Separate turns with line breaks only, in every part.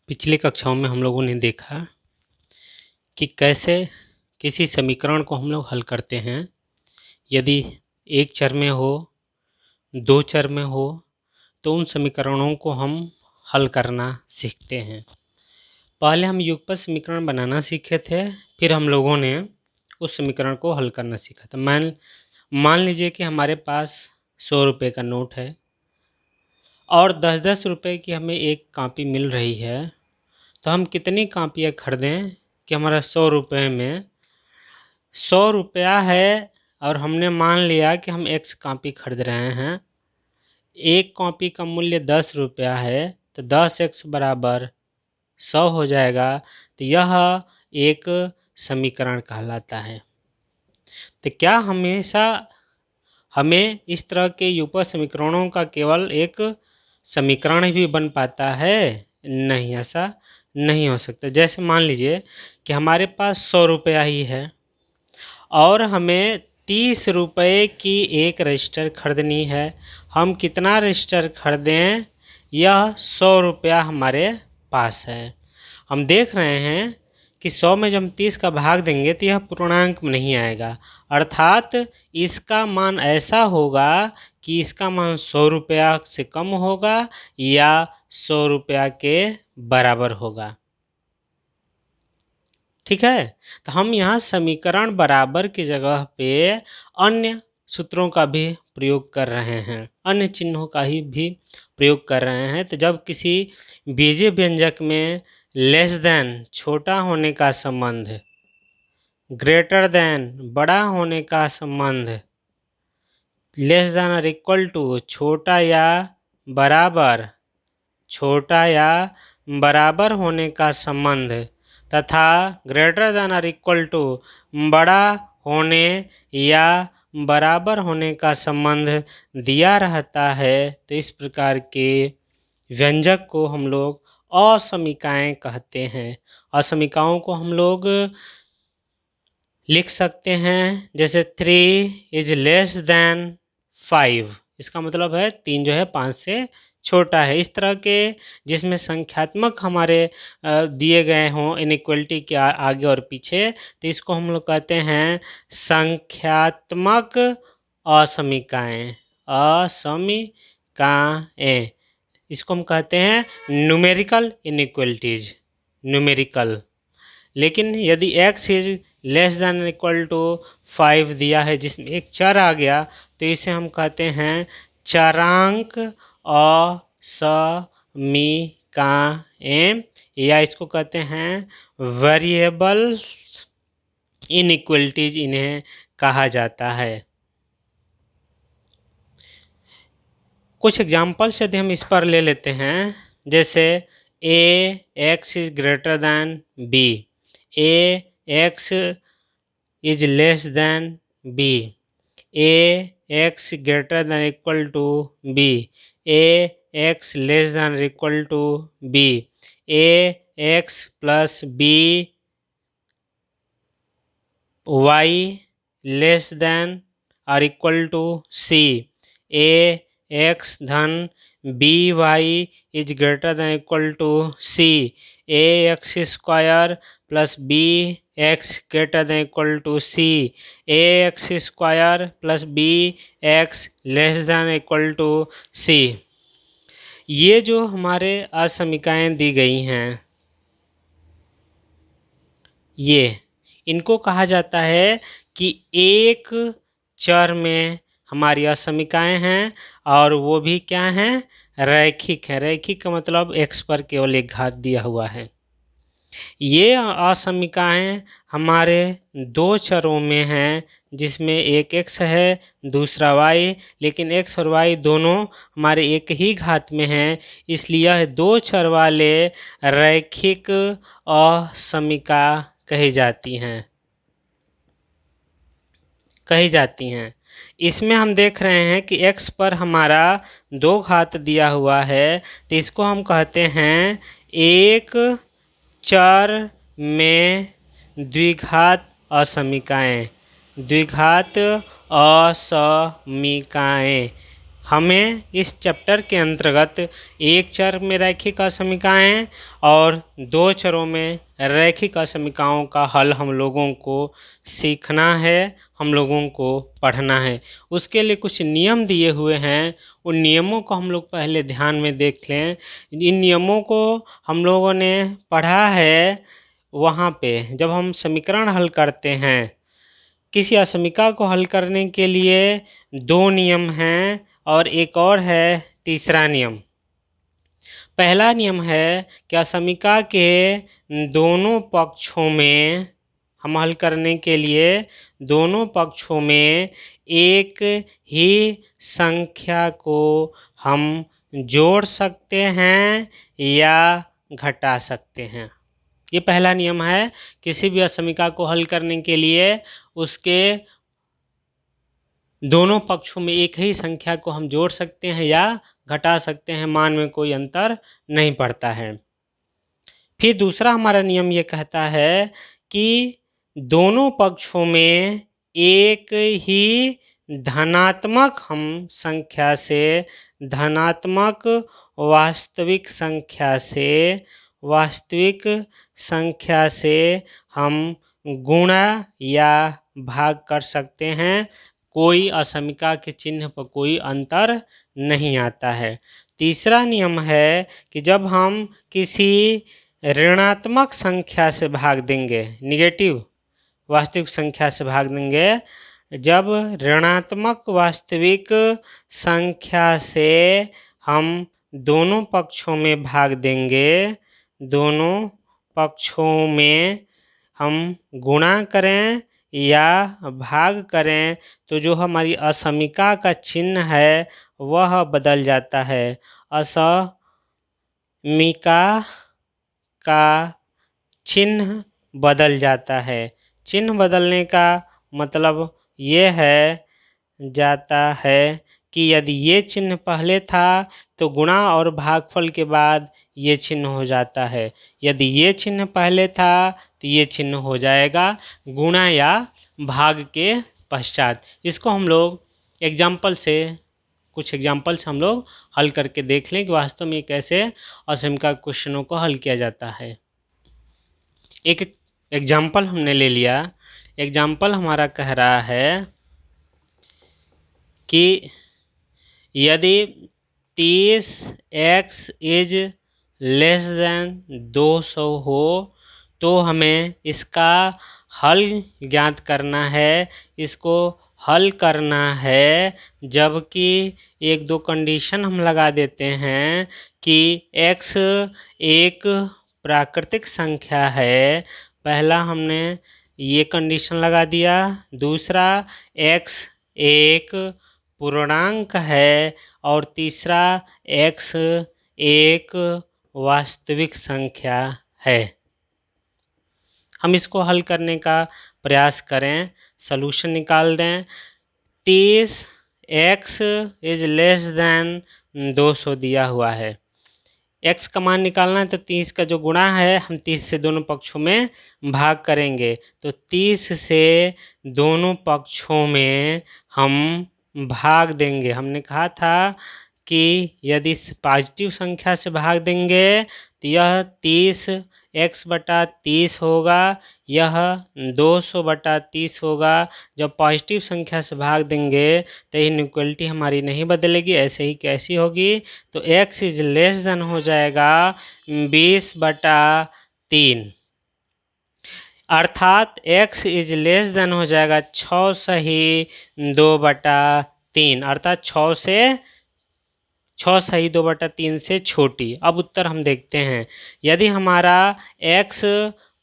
पिछली कक्षाओं में हम लोगों ने देखा कि कैसे किसी समीकरण को हम लोग हल करते हैं। यदि एक चर में हो, दो चर में हो, तो उन समीकरणों को हम हल करना सीखते हैं। पहले हम युगपत समीकरण बनाना सीखे थे, फिर हम लोगों ने उस समीकरण को हल करना सीखा था। मान लीजिए कि हमारे पास 100 रुपये का नोट है और 10-10 रुपये की हमें एक कॉपी मिल रही है, तो हम कितनी कापियाँ खरीदें कि हमारा 100 रुपये में 100 रुपया है और हमने मान लिया कि हम एक्स कॉपी खरीद रहे हैं। एक कॉपी का मूल्य 10 रुपया है, तो 10x बराबर 100 हो जाएगा। तो यह एक समीकरण कहलाता है। तो क्या हमेशा हमें इस तरह के युगपत समीकरणों का केवल एक समीकरण भी बन पाता है? नहीं, ऐसा नहीं हो सकता। जैसे मान लीजिए कि हमारे पास 100 रुपया ही है और हमें 30 रुपये की एक रजिस्टर खरीदनी है। हम कितना रजिस्टर खरीदें? यह 100 रुपया हमारे पास है। हम देख रहे हैं कि 100 में जब हम 30 का भाग देंगे तो यह पूर्णांक में नहीं आएगा, अर्थात इसका मान ऐसा होगा कि इसका मान 100 रुपया से कम होगा या 100 रुपया के बराबर होगा। ठीक है, तो हम यहाँ समीकरण बराबर की जगह पे अन्य सूत्रों का भी प्रयोग कर रहे हैं, अन्य चिन्हों का ही भी प्रयोग कर रहे हैं। तो जब किसी बीजीय व्यंजक में लेस देन छोटा होने का संबंध, ग्रेटर देन बड़ा होने का संबंध, लेस देन और इक्वल टू छोटा या बराबर होने का संबंध तथा ग्रेटर देन और इक्वल टू बड़ा होने या बराबर होने का संबंध दिया रहता है, तो इस प्रकार के व्यंजक को हम लोग असमीकाएँ कहते हैं। असमीकाओं को हम लोग लिख सकते हैं, जैसे 3 इज लेस देन 5, इसका मतलब है 3 जो है 5 से छोटा है। इस तरह के जिसमें संख्यात्मक हमारे दिए गए हों इनइक्वलिटी के आगे और पीछे, तो इसको हम लोग कहते हैं संख्यात्मक असमीकाएँ। असमीकाएँ इसको हम कहते हैं न्यूमेरिकल इनइक्वलिटीज, न्यूमेरिकल। लेकिन यदि x is less than equal to 5 दिया है जिसमें एक चर आ गया, तो इसे हम कहते हैं चरांक असमीकाएँ, या इसको कहते हैं वेरिएबल्स इनइक्वलिटीज इन्हें कहा जाता है। कुछ एग्जाम्पल्स यदि हम इस पर ले लेते हैं, जैसे ax is greater than b, ax is less than b, ax greater than equal to b, ax less than equal to b, ax plus b y less than और इक्वल टू c, ax धन by is greater than equal to c, ax square plus bx greater than equal to c, ax square plus bx less than equal to c। ये जो हमारे असमीकाएँ दी गई हैं, ये इनको कहा जाता है कि एक चर में हमारी असमीकाएँ हैं और वो भी क्या हैं? रैखिक है। रैखिक का मतलब x पर केवल एक घात दिया हुआ है। ये असमीकाएँ हमारे दो चरों में हैं, जिसमें एक x है दूसरा y, लेकिन x और y दोनों हमारे एक ही घात में हैं, इसलिए यह दो चर वाले रैखिक असमीका कही जाती हैं। इसमें हम देख रहे हैं कि x पर हमारा 2 घात दिया हुआ है, तो इसको हम कहते हैं एक चर में द्विघात असमीकाएँ। द्विघात असमीकाएँ हमें इस चैप्टर के अंतर्गत एक चर में रैखिक असमीकाएँ और दो चरों में रैखिक असमीकाओं का हल हम लोगों को सीखना है, हम लोगों को पढ़ना है। उसके लिए कुछ नियम दिए हुए हैं, उन नियमों को हम लोग पहले ध्यान में देख लें। इन नियमों को हम लोगों ने पढ़ा है वहाँ पे जब हम समीकरण हल करते हैं। किसी असमीका को हल करने के लिए दो नियम हैं और एक और है तीसरा नियम। पहला नियम है कि असमीका के दोनों पक्षों में हम हल करने के लिए दोनों पक्षों में एक ही संख्या को हम जोड़ सकते हैं या घटा सकते हैं। ये पहला नियम है। किसी भी असमीका को हल करने के लिए उसके दोनों पक्षों में एक ही संख्या को हम जोड़ सकते हैं या घटा सकते हैं, मान में कोई अंतर नहीं पड़ता है। फिर दूसरा हमारा नियम ये कहता है कि दोनों पक्षों में एक ही धनात्मक हम संख्या से धनात्मक वास्तविक संख्या से हम गुणा या भाग कर सकते हैं। कोई असमीका के चिन्ह पर कोई अंतर नहीं आता है। तीसरा नियम है कि जब हम किसी ऋणात्मक संख्या से भाग देंगे, निगेटिव वास्तविक संख्या से भाग देंगे, जब ऋणात्मक वास्तविक संख्या से हम दोनों पक्षों में भाग देंगे, दोनों पक्षों में हम गुणा करें या भाग करें, तो जो हमारी असमीका का चिन्ह है वह बदल जाता है। असमीका का चिन्ह बदल जाता है। चिन्ह बदलने का मतलब ये जाता है कि यदि ये चिन्ह पहले था तो गुणा और भागफल के बाद ये चिन्ह हो जाता है। यदि ये चिन्ह पहले था तो ये चिन्ह हो जाएगा गुणा या भाग के पश्चात। इसको हम लोग कुछ एग्जाम्पल से हम लोग हल करके देख लें कि वास्तव में कैसे असमीका क्वेश्चनों को हल किया जाता है। एक एग्जाम्पल हमने ले लिया। एग्जाम्पल हमारा कह रहा है कि यदि 30x इज लेस देन 200 हो तो हमें इसका हल ज्ञात करना है। इसको हल करना है, जबकि एक दो कंडीशन हम लगा देते हैं कि x एक प्राकृतिक संख्या है। पहला हमने ये कंडीशन लगा दिया। दूसरा x एक पूर्णांक है और तीसरा x एक वास्तविक संख्या है। हम इसको हल करने का प्रयास करें, सॉल्यूशन निकाल दें। 30x इज लेस देन 200 दिया हुआ है। x का मान निकालना है तो 30 का जो गुणा है हम 30 से दोनों पक्षों में भाग करेंगे, तो 30 से दोनों पक्षों में हम भाग देंगे। हमने कहा था कि यदि पॉजिटिव संख्या से भाग देंगे तो यह 30x/30 होगा, यह 200/30 होगा। जब पॉजिटिव संख्या से भाग देंगे तो इनइक्वलिटी हमारी नहीं बदलेगी, ऐसे ही कैसी होगी, तो x इज लेस देन हो जाएगा 20/3, अर्थात x इज लेस देन हो जाएगा 6 सही 2/3, अर्थात 6 सही 2/3 से छोटी। अब उत्तर हम देखते हैं। यदि हमारा x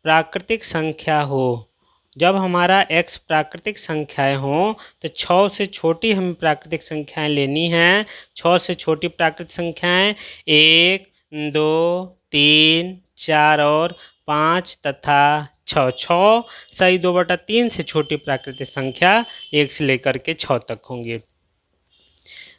प्राकृतिक संख्या हो, जब हमारा x प्राकृतिक संख्याएं हो तो 6 से छोटी हमें प्राकृतिक संख्याएं लेनी हैं। 6 से छोटी प्राकृतिक संख्याएं 1, 2, 3, 4 और 5 तथा 6 सही 2/3 से छोटी प्राकृतिक संख्या 1 से लेकर के 6 तक होंगी।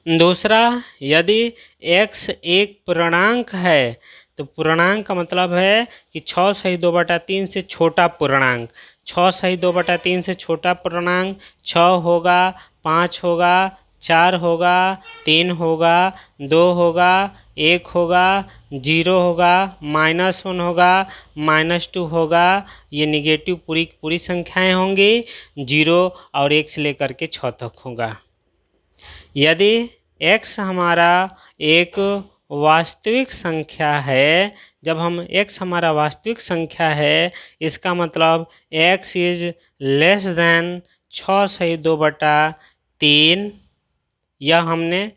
दूसरा, यदि x एक पूर्णांक है तो पूर्णांक का मतलब है कि 6 सही 2/3 से छोटा पूर्णांक। 6 सही 2/3 से छोटा पूर्णांक 6 होगा, 5 होगा, 4 होगा, 3 होगा, 2 होगा, 1 होगा, 0 होगा, -1 होगा, -2 होगा। ये निगेटिव पूरी पूरी संख्याएं होंगी, 0 और 1 से लेकर के 6 तक होगा। यदि x हमारा एक वास्तविक संख्या है, जब हम x हमारा वास्तविक संख्या है, इसका मतलब x इज लेस देन 6/2/3। यह हमने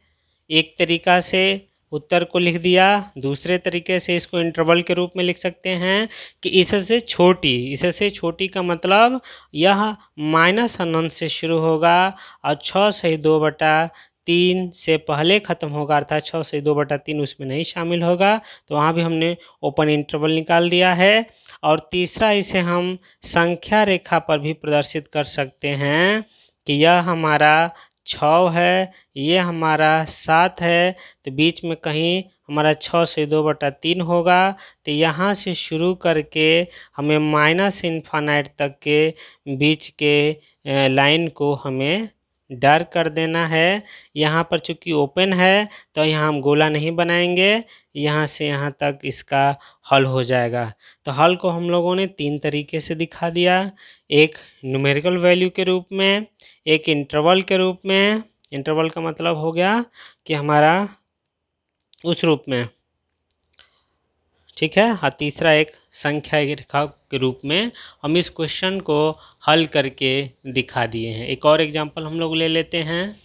एक तरीका से उत्तर को लिख दिया। दूसरे तरीके से इसको इंटरवल के रूप में लिख सकते हैं कि इससे छोटी का मतलब यह माइनस अनंत से शुरू होगा और 6/2/3 से पहले ख़त्म होगा, अर्थात 6/2/3 उसमें नहीं शामिल होगा, तो वहाँ भी हमने ओपन इंटरवल निकाल दिया है। और तीसरा, इसे हम संख्या रेखा पर भी प्रदर्शित कर सकते हैं कि यह हमारा 6 है, ये हमारा 7 है, तो बीच में कहीं हमारा 6/2/3 होगा। तो यहाँ से शुरू करके हमें माइनस इन्फानाइट तक के बीच के लाइन को हमें डार्क कर देना है। यहाँ पर चूँकि ओपन है तो यहाँ हम गोला नहीं बनाएंगे, यहाँ से यहाँ तक इसका हल हो जाएगा। तो हल को हम लोगों ने 3 तरीके से दिखा दिया, एक न्यूमेरिकल वैल्यू के रूप में, एक इंटरवल के रूप में, इंटरवल का मतलब हो गया कि हमारा उस रूप में, ठीक है, और तीसरा एक संख्या रेखा के रूप में हम इस क्वेश्चन को हल करके दिखा दिए हैं। एक और एग्जांपल हम लोग ले लेते हैं।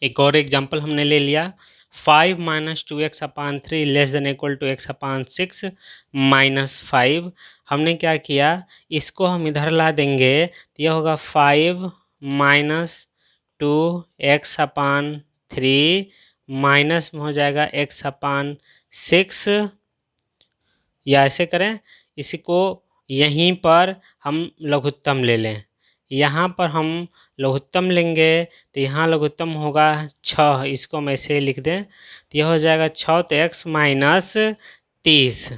एक और एग्जांपल हमने ले लिया, 5 - 2x/3 less than equal to x/6 -5। हमने क्या किया, इसको हम इधर ला देंगे तो यह होगा 5 - 2x/3 माइनस में हो जाएगा x/6, या ऐसे करें, इसी को यहीं पर हम लघुत्तम ले लें। यहाँ पर हम लघुत्तम लेंगे तो यहाँ लघुत्तम होगा 6, इसको हम ऐसे लिख दें तो यह हो जाएगा 6, तो x - 30।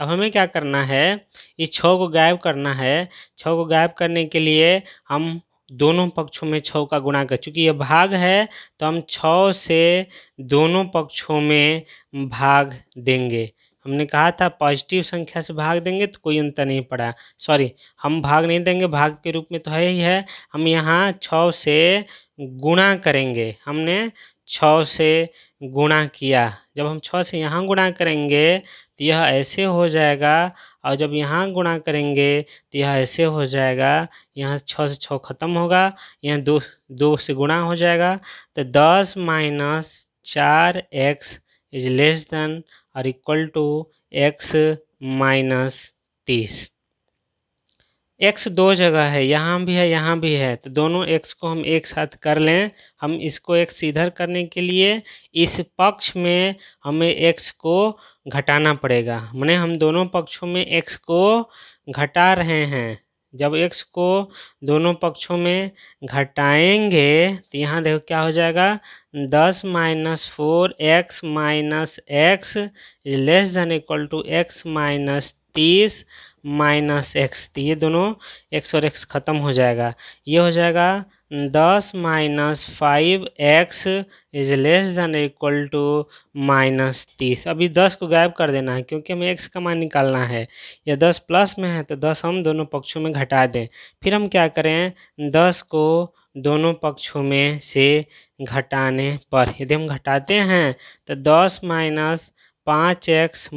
अब हमें क्या करना है, इस 6 को गायब करना है। 6 को गायब करने के लिए हम दोनों पक्षों में 6 का गुणा कर, चूँकि यह भाग है तो हम 6 से दोनों पक्षों में भाग देंगे। हमने कहा था पॉजिटिव संख्या से भाग देंगे तो कोई अंतर नहीं पड़ा, सॉरी, हम भाग नहीं देंगे, भाग के रूप में तो है ही है, हम यहाँ 6 से गुणा करेंगे। हमने 6 से गुणा किया, जब हम 6 से यहाँ गुणा करेंगे तो यह ऐसे हो जाएगा, और जब यहाँ गुणा करेंगे तो यह ऐसे हो जाएगा। यहाँ 6 से 6 ख़त्म होगा, यहाँ 2 से गुणा हो जाएगा, तो 10 - 4x इज लेस देन और इक्वल टू x - 30। x 2 जगह है, यहाँ भी है, यहाँ भी है, तो दोनों x को हम एक साथ कर लें। हम इसको x इधर करने के लिए इस पक्ष में हमें x को घटाना पड़ेगा, माने हम दोनों पक्षों में x को घटा रहे हैं। जब x को दोनों पक्षों में घटाएंगे तो यहाँ देखो क्या हो जाएगा, 10 - 4x - x is less than equal to x - 30 -x। तो ये दोनों x और x ख़त्म हो जाएगा, ये हो जाएगा 10 - 5x is less than equal to -30। अभी 10 को गायब कर देना है क्योंकि हमें x का मान निकालना है। यह 10 प्लस में है तो 10 हम दोनों पक्षों में घटा दें। फिर हम क्या करें, 10 को दोनों पक्षों में से घटाने पर यदि हम घटाते हैं तो 10 - 5x -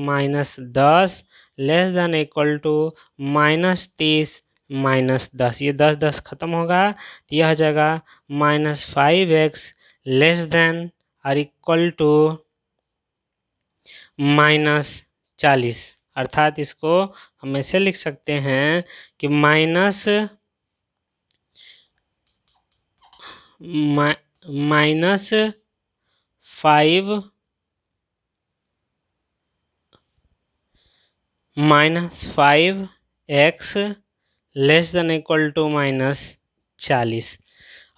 10 less than equal to -30 -10। ये 10 ख़त्म होगा तो यह हो जाएगा -5x लेस देन और इक्वल टू -40। अर्थात इसको हम ऐसे लिख सकते हैं कि -5 -5x less than equal to -40।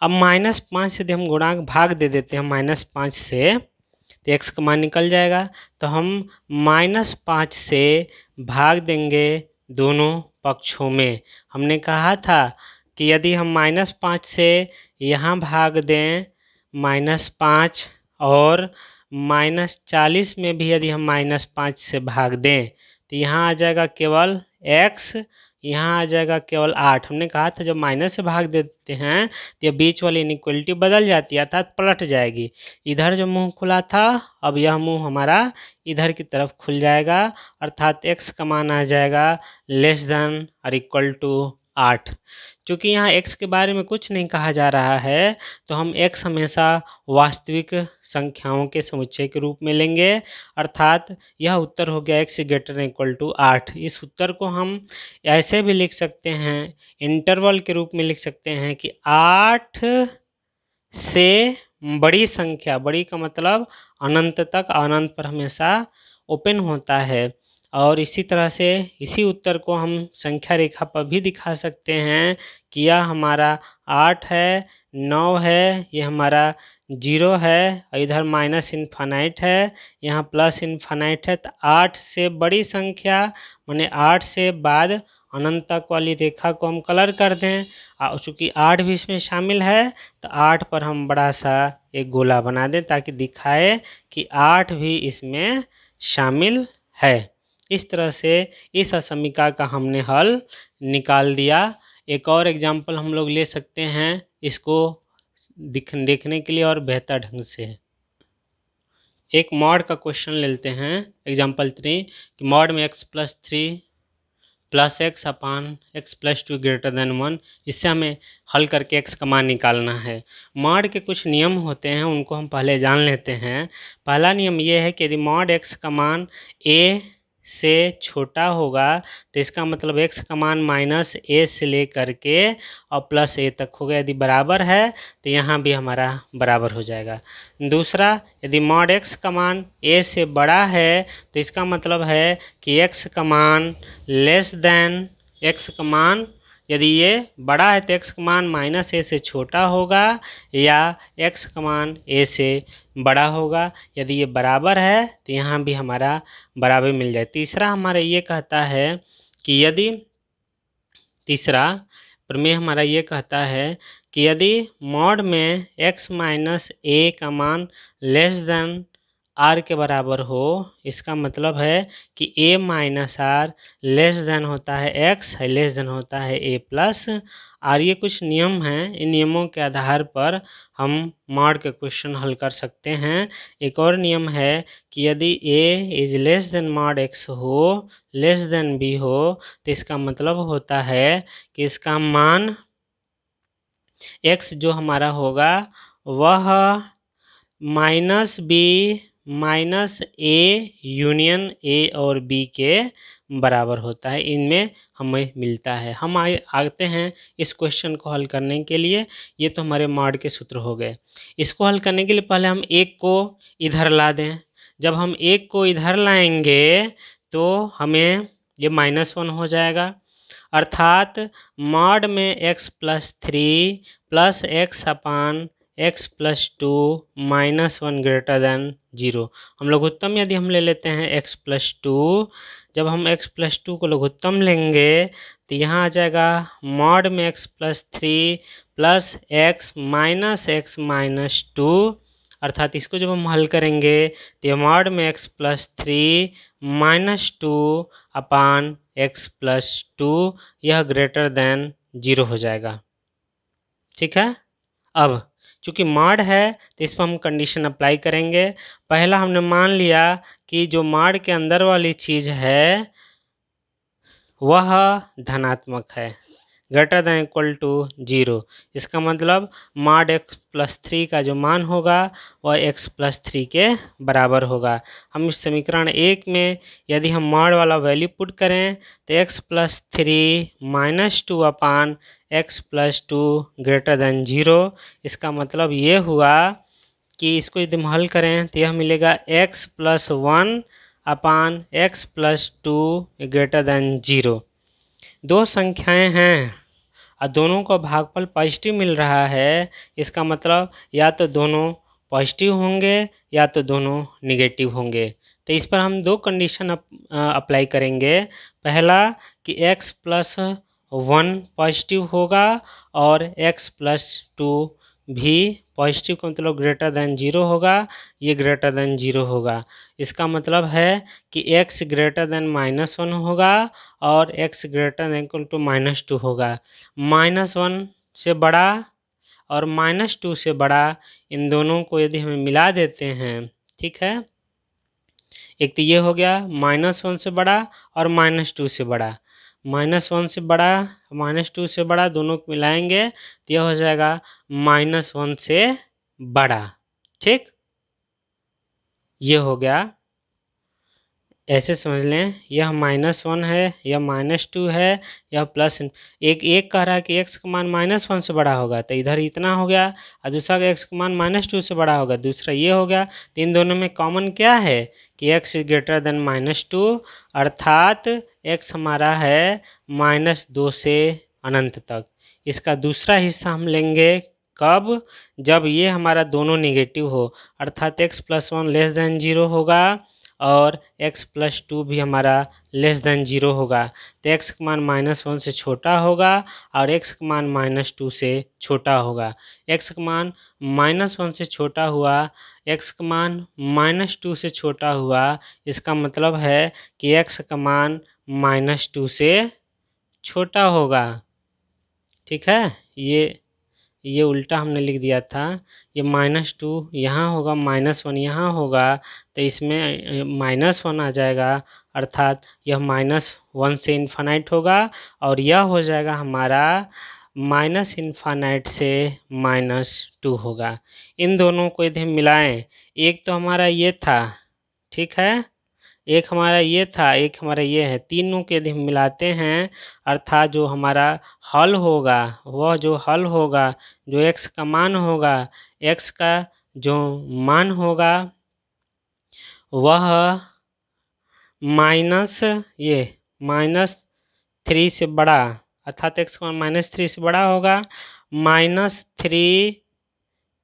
अब -5 से यदि हम गुणांक भाग दे देते हैं -5 से तो x का मान निकल जाएगा, तो हम -5 से भाग देंगे दोनों पक्षों में। हमने कहा था कि यदि हम -5 से यहाँ भाग दें -5 और -40 में भी यदि हम -5 से भाग दें तो यहाँ आ जाएगा केवल x, यहाँ आ जाएगा केवल 8। हमने कहा था जब माइनस से भाग देते हैं तो ये बीच वाली इनइक्वलिटी बदल जाती है, अर्थात पलट जाएगी। इधर जो मुंह खुला था अब यह मुंह हमारा इधर की तरफ खुल जाएगा, अर्थात x का मान आ जाएगा <= 8। चूँकि यहाँ x के बारे में कुछ नहीं कहा जा रहा है तो हम x हमेशा वास्तविक संख्याओं के समुच्चय के रूप में लेंगे, अर्थात यह उत्तर हो गया x <= 8। इस उत्तर को हम ऐसे भी लिख सकते हैं, इंटरवल के रूप में लिख सकते हैं कि 8 से बड़ी संख्या, बड़ी का मतलब अनंत तक, अनंत पर हमेशा ओपन होता है। और इसी तरह से इसी उत्तर को हम संख्या रेखा पर भी दिखा सकते हैं कि यह हमारा 8 है, 9 है, ये हमारा 0 है और इधर -इन्फानाइट है, यहाँ +इन्फानाइट है। तो 8 से बड़ी संख्या माने 8 से बाद अनंत तक वाली रेखा को हम कलर कर दें, और चूँकि 8 भी इसमें शामिल है तो 8 पर हम बड़ा सा एक गोला बना दें ताकि दिखाए कि 8 भी इसमें शामिल है। इस तरह से इस असमीका का हमने हल निकाल दिया। एक और एग्जाम्पल हम लोग ले सकते हैं इसको देखने के लिए और बेहतर ढंग से। एक मॉड का क्वेश्चन ले लेते हैं, एग्जाम्पल 3 कि मॉड में x+3 + x अपान x+2 > 1, इससे हमें हल करके x का मान निकालना है। मॉड के कुछ नियम होते हैं, उनको हम पहले जान लेते हैं। पहला नियम ये है कि यदि मॉड x का मान a से छोटा होगा तो इसका मतलब x का मान -a से लेकर के और +a तक होगा। यदि बराबर है तो यहाँ भी हमारा बराबर हो जाएगा। दूसरा, यदि मॉड x का मान a से बड़ा है तो इसका मतलब है कि x का मान यदि ये बड़ा है तो x का मान -a से छोटा होगा या x का मान a से बड़ा होगा। यदि ये बराबर है तो यहाँ भी हमारा बराबर मिल जाए। तीसरा हमारा ये कहता है कि यदि तीसरा प्रमेय हमारा ये कहता है कि यदि मॉड में x - a का मान r के बराबर हो, इसका मतलब है कि a - r होता है x, होता है a + r। ये कुछ नियम हैं, इन नियमों के आधार पर हम मॉड के क्वेश्चन हल कर सकते हैं। एक और नियम है कि यदि a <= mod x हो, b हो, तो इसका मतलब होता है कि इसका मान x जो हमारा होगा वह -b -a यूनियन a और b के बराबर होता है, इनमें हमें मिलता है। हम आते हैं इस क्वेश्चन को हल करने के लिए। ये तो हमारे मॉड के सूत्र हो गए। इसको हल करने के लिए पहले हम एक को इधर ला दें। जब हम एक को इधर लाएंगे तो हमें ये -1 हो जाएगा, अर्थात मॉड में x+3 + x अपान x+2 -1 > 0। हम लघुत्तम यदि हम ले लेते हैं x+2, जब हम x+2 को लघुत्तम लेंगे तो यहाँ आ जाएगा मॉड में x+3 + x - -2, अर्थात इसको जब हम हल करेंगे तो मॉड में x+3 - 2 अपान x+2 यह > 0 हो जाएगा। ठीक है। अब चूँकि मॉड है तो इस पर हम कंडीशन अप्लाई करेंगे। पहला हमने मान लिया कि जो मॉड के अंदर वाली चीज़ है वह धनात्मक है, > 0। इसका मतलब मॉड x+3 का जो मान होगा वह x+3 के बराबर होगा। हम इस समीकरण 1 में यदि हम मॉड वाला वैल्यू पुट करें तो x+3 - 2 अपान x+2 > 0। इसका मतलब ये हुआ कि इसको यदि हम हल करें तो यह मिलेगा x+1 अपान x+2 > 0। दो संख्याएं हैं और दोनों का भागफल पॉजिटिव मिल रहा है, इसका मतलब या तो दोनों पॉजिटिव होंगे या तो दोनों निगेटिव होंगे। तो इस पर हम दो कंडीशन अप्लाई करेंगे। पहला कि x+1 पॉजिटिव होगा और x+2 भी पॉजिटिव का मतलब ग्रेटर देन 0 होगा, ये ग्रेटर देन 0 होगा। इसका मतलब है कि x ग्रेटर देन -1 होगा और x greater than equal to -2 होगा। -1 से बड़ा और -2 से बड़ा, इन दोनों को यदि हमें मिला देते हैं, ठीक है, एक तो ये हो गया -1 से बड़ा और -2 से बड़ा, -1 से बड़ा -2 से बड़ा दोनों को मिलाएंगे तो यह हो जाएगा -1 से बड़ा। ठीक, ये हो गया। ऐसे समझ लें, यह -1 है, यह -2 है, यह प्लस एक कह रहा है कि x का मान -1 से बड़ा होगा तो इधर इतना हो गया, और दूसरा का x का मान -2 से बड़ा होगा, दूसरा ये हो गया। तो इन दोनों में कॉमन क्या है कि x ग्रेटर देन -2, अर्थात x हमारा है -2 से अनंत तक। इसका दूसरा हिस्सा हम लेंगे कब, जब ये हमारा दोनों निगेटिव हो, अर्थात x + 1 लेस देन 0 होगा और x + 2 भी हमारा लेस देन 0 होगा। तो x का मान -1 से छोटा होगा और x का मान -2 से छोटा होगा। x का मान -1 से छोटा हुआ, x का मान -2 से छोटा हुआ, इसका मतलब है कि x का मान -2 से छोटा होगा। ठीक है, ये उल्टा हमने लिख दिया था, ये -2 यहाँ होगा, -1 यहाँ होगा, तो इसमें -1 आ जाएगा, अर्थात यह -1 से इन्फानाइट होगा और यह हो जाएगा हमारा -∞ से -2 होगा। इन दोनों को यदि हम मिलाएं, एक तो हमारा ये था, ठीक है, एक हमारा ये था, एक हमारा ये है, तीनों के यदि हम मिलाते हैं, अर्थात जो हमारा हल होगा, वह जो हल होगा, जो x का मान होगा, x का जो मान होगा वह -3 से बड़ा, अर्थात x का मान -3 से बड़ा होगा, -3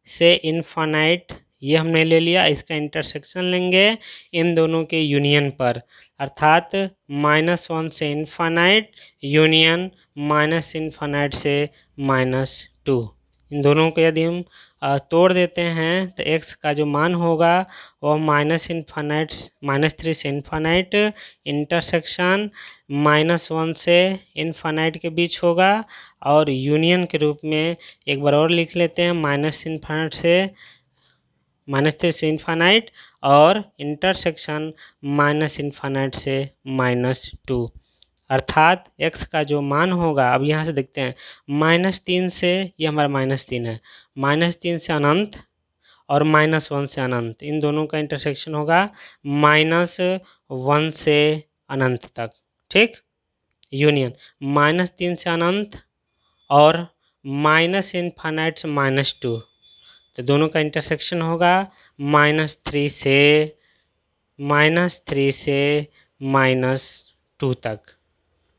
से इन्फानाइट, ये हमने ले लिया, इसका इंटरसेक्शन लेंगे इन दोनों के यूनियन पर, अर्थात -1 से इन्फानाइट यूनियन -∞ से -2। इन दोनों को यदि हम तोड़ देते हैं तो x का जो मान होगा वह -3 से इन्फानाइट इंटरसेक्शन -1 से इन्फानाइट के बीच होगा, और यूनियन के रूप में एक बार और लिख लेते हैं, -3 से इन्फानाइट और इंटरसेक्शन -∞ से -2, अर्थात x का जो मान होगा, अब यहाँ से देखते हैं, -3 से, ये हमारा -3 है, -3 से अनंत और -1 से अनंत, इन दोनों का इंटरसेक्शन होगा -1 से अनंत तक। ठीक, यूनियन -3 से अनंत और -∞ से -2, तो दोनों का इंटरसेक्शन होगा -3 से -2 तक।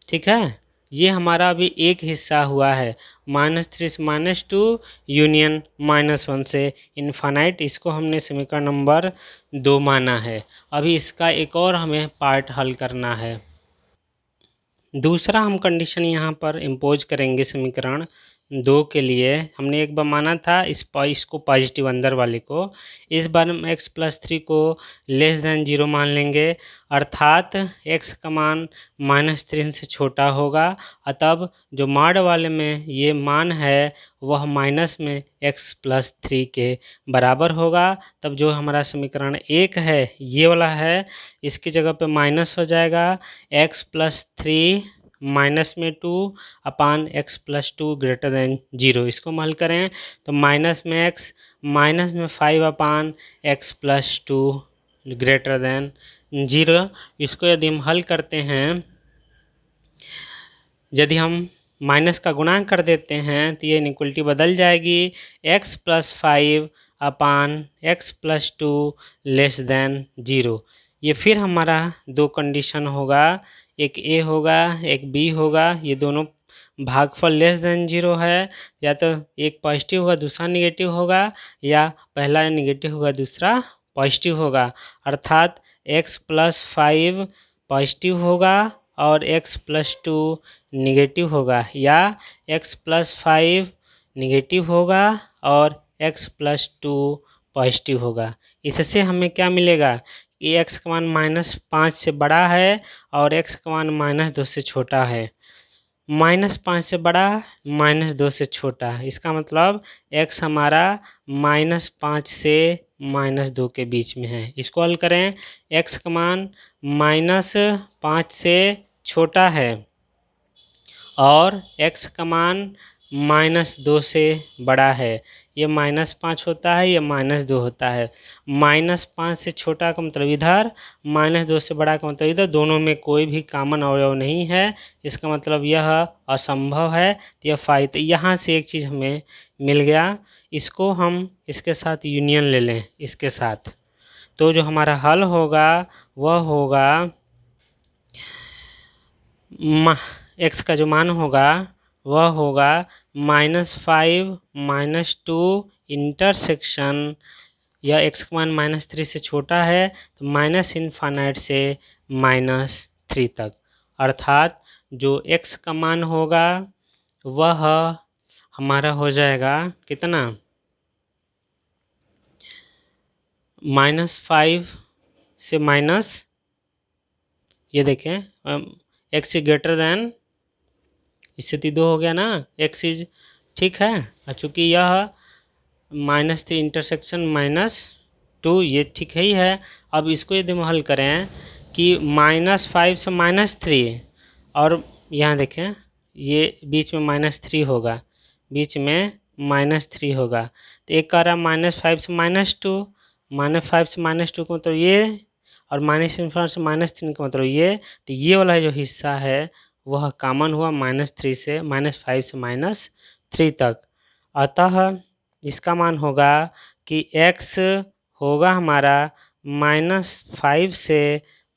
ठीक है, ये हमारा अभी एक हिस्सा हुआ है, -3 से -2 यूनियन -1 से इन्फानाइट, इसको हमने समीकरण नंबर 2 माना है। अभी इसका एक और हमें पार्ट हल करना है। दूसरा हम कंडीशन यहाँ पर इम्पोज करेंगे समीकरण 2 के लिए। हमने एक बार माना था इसको पॉजिटिव अंदर वाले को, इस बार हम x + 3 को लेस देन 0 मान लेंगे, अर्थात x का मान -3 से छोटा होगा, और तब जो माड वाले में ये मान है वह माइनस में x + 3 के बराबर होगा। तब जो हमारा समीकरण 1 है ये वाला है, इसकी जगह पे माइनस हो जाएगा, x + 3 -2 अपान x + 2 ग्रेटर देन 0। इसको हम हल करें तो माइनस में x, माइनस में 5 अपान x + 2 ग्रेटर देन 0। इसको यदि हम हल करते हैं, यदि हम माइनस का गुणांक कर देते हैं तो ये इनइक्वलिटी बदल जाएगी, x + 5 अपान x + 2 लेस देन 0। ये फिर हमारा दो कंडीशन होगा, एक ए होगा एक बी होगा, ये दोनों भागफल लेस देन 0 है, या तो एक पॉजिटिव होगा दूसरा निगेटिव होगा, या पहला निगेटिव होगा दूसरा पॉजिटिव होगा, अर्थात x + 5 पॉजिटिव होगा और x + 2 निगेटिव होगा, या x + 5 निगेटिव होगा और x प्लस 2 पॉजिटिव होगा। इससे हमें क्या मिलेगा कि x का मान -5 से बड़ा है और x का मान -2 से छोटा है। -5 से बड़ा, -2 से छोटा, इसका मतलब x हमारा -5 से -2 के बीच में है। इसको हल करें, x का मान -5 से छोटा है और x का मान -2 से बड़ा है। ये -5 होता है, ये -2 होता है। -5 से छोटा का मतलब इधर, -2 से बड़ा का मतलब इधर, दोनों में कोई भी कॉमन अवयव नहीं है। इसका मतलब यह असंभव है। यह फायदा, यहाँ से एक चीज़ हमें मिल गया। इसको हम इसके साथ यूनियन ले लें इसके साथ, तो जो हमारा हल होगा वह होगा x का जो मान होगा वह होगा -5 -2 इंटरसेक्शन, यह x का मान -3 से छोटा है तो -इनफाइनाइट से -3 तक, अर्थात जो x का मान होगा वह हमारा हो जाएगा कितना, -5 से माइनस, ये देखें x ग्रेटर देन, स्थिति 2 हो गया ना, x इज, ठीक है। और चूँकि यह -3 इंटरसेक्शन -2, ये ठीक ही है। अब इसको यदि हम हल करें कि -5 से -3, और यहाँ देखें ये बीच में -3 होगा, बीच में -3 होगा, तो एक कह रहा -5 से -2, -5 से -2 का मतलब ये, और -∞ से -3 का मतलब ये, तो ये वाला जो हिस्सा है वह कॉमन हुआ -3 से -5 से -3 तक। अतः इसका मान होगा कि x होगा हमारा -5 से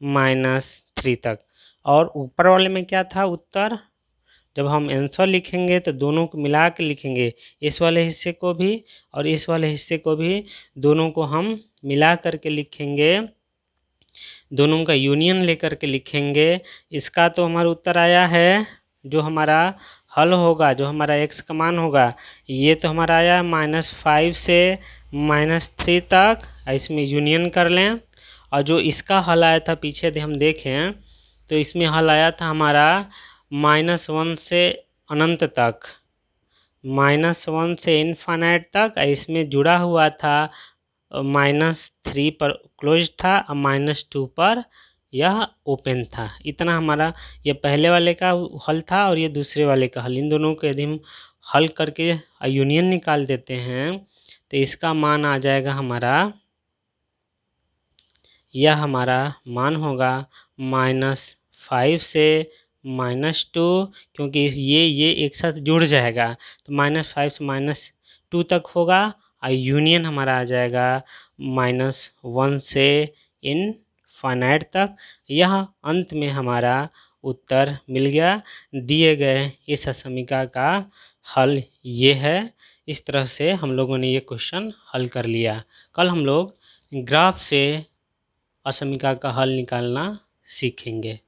-3 तक। और ऊपर वाले में क्या था उत्तर, जब हम आंसर लिखेंगे तो दोनों को मिला के लिखेंगे, इस वाले हिस्से को भी और इस वाले हिस्से को भी, दोनों को हम मिला करके लिखेंगे, दोनों का यूनियन लेकर के लिखेंगे। इसका तो हमारा उत्तर आया है, जो हमारा हल होगा, जो हमारा x का मान होगा, ये तो हमारा आया -5 से -3 तक, इसमें यूनियन कर लें। और जो इसका हल आया था पीछे यदि हम देखें तो इसमें हल आया था हमारा -1 से अनंत तक, -1 से इनफाइनाइट तक, इसमें जुड़ा हुआ था -3 पर क्लोज था और -2 पर यह ओपन था। इतना हमारा ये पहले वाले का हल था और ये दूसरे वाले का हल, इन दोनों को यदि हम हल करके यूनियन निकाल देते हैं तो इसका मान आ जाएगा हमारा, यह हमारा मान होगा -5 से -2, क्योंकि ये एक साथ जुड़ जाएगा तो -5 से -2 तक होगा, और यूनियन हमारा आ जाएगा -1 से इनफाइनाइट तक। यह अंत में हमारा उत्तर मिल गया। दिए गए इस समीकरण का हल ये है। इस तरह से हम लोगों ने ये क्वेश्चन हल कर लिया। कल हम लोग ग्राफ से असमीकरण का हल निकालना सीखेंगे।